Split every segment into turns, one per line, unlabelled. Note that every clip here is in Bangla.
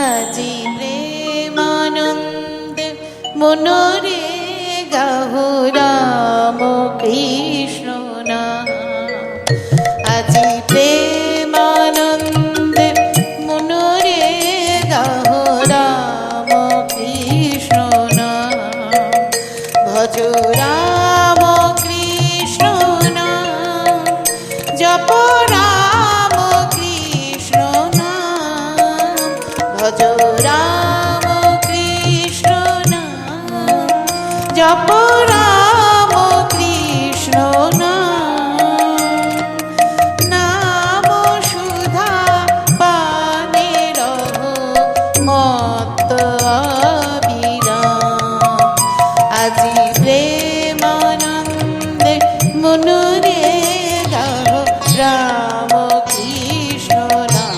আজি প্রেমানন্দে মনরে গাহো রাম কৃষ্ণ নাম। আজি প্রেমানন্দে মনরে গাহো রাম কৃষ্ণ নাম। ভজ রাম কৃষ্ণ নাম, জপ রাম কৃষ্ণ নাম। ভজ রাম কৃষ্ণ নাম, জপ রাম কৃষ্ণ নাম। নাম সুধা পানে রহো মত্ত অবিরাম। আজি প্রেমানন্দে মনরে গাহো রাম কৃষ্ণ নাম।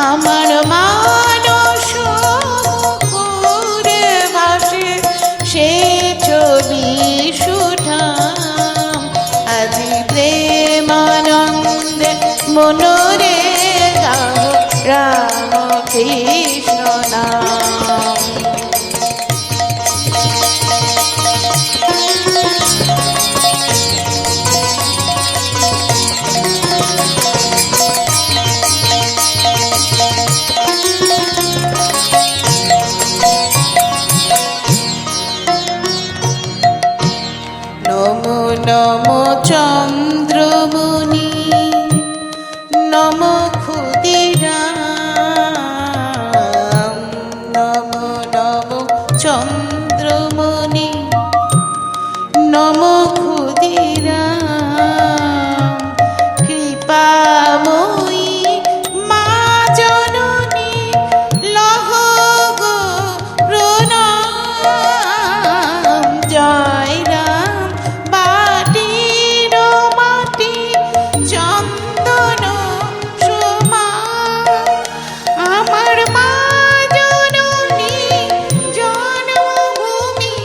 আমার মানস মুকুরে ভাসে সে ছবি সুঠাম। আজি প্রেমানন্দে মনরে গাহো রাম কৃষ্ণ নাম। নমো নমো চন্দ্রমণি, নমো ক্ষুদিরাম। নমো নমো চন্দ্রমণি, নমো ক্ষুদিরাম। কৃপাময়ী মা জননী লহ গো প্রণাম। জয় রাম বাটির মাটি চন্দন সমান। আমার মা জননী জন্মভূমি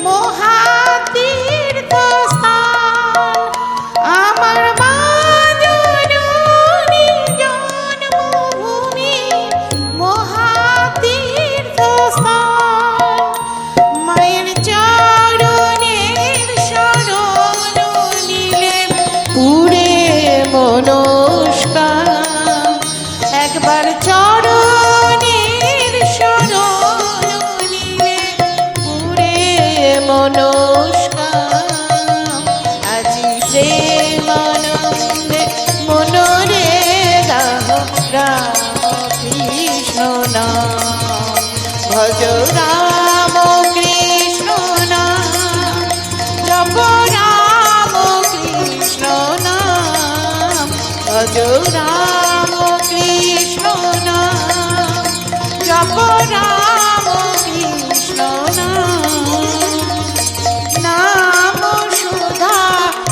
মহাতীর্থ স্থান। আমার মা জননী জন্মভূমি মহাতীর্থ স্থান। মায়ের চরণের শরণ নিলে পুরে মনস্কাম। একবার চরণের শরণ নিলে পুরে মনস্কাম। আজি প্রেমানন্দে মনরে গাহো রাম কৃষ্ণ নাম। ভজ রাম কৃষ্ণ নাম, জপ রাম কৃষ্ণ নাম। ভজ রাম কৃষ্ণ নাম, জপ রাম কৃষ্ণ নাম। নাম সুধা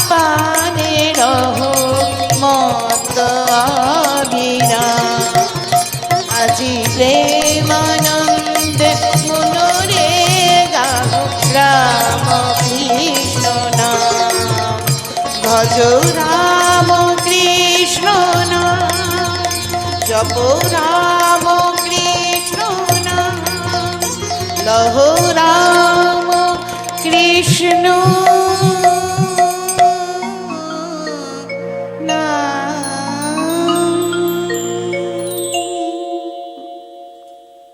পানে রহো মত্ত অবিরাম। আজি প্রেমানন্দে মনরে গাহো রাম কৃষ্ণ নাম। ভজ রাম কৃষ্ণ নাম, জপ রাম কৃষ্ণ নাম। লহ রাম কৃষ্ণ কৃষ্ণ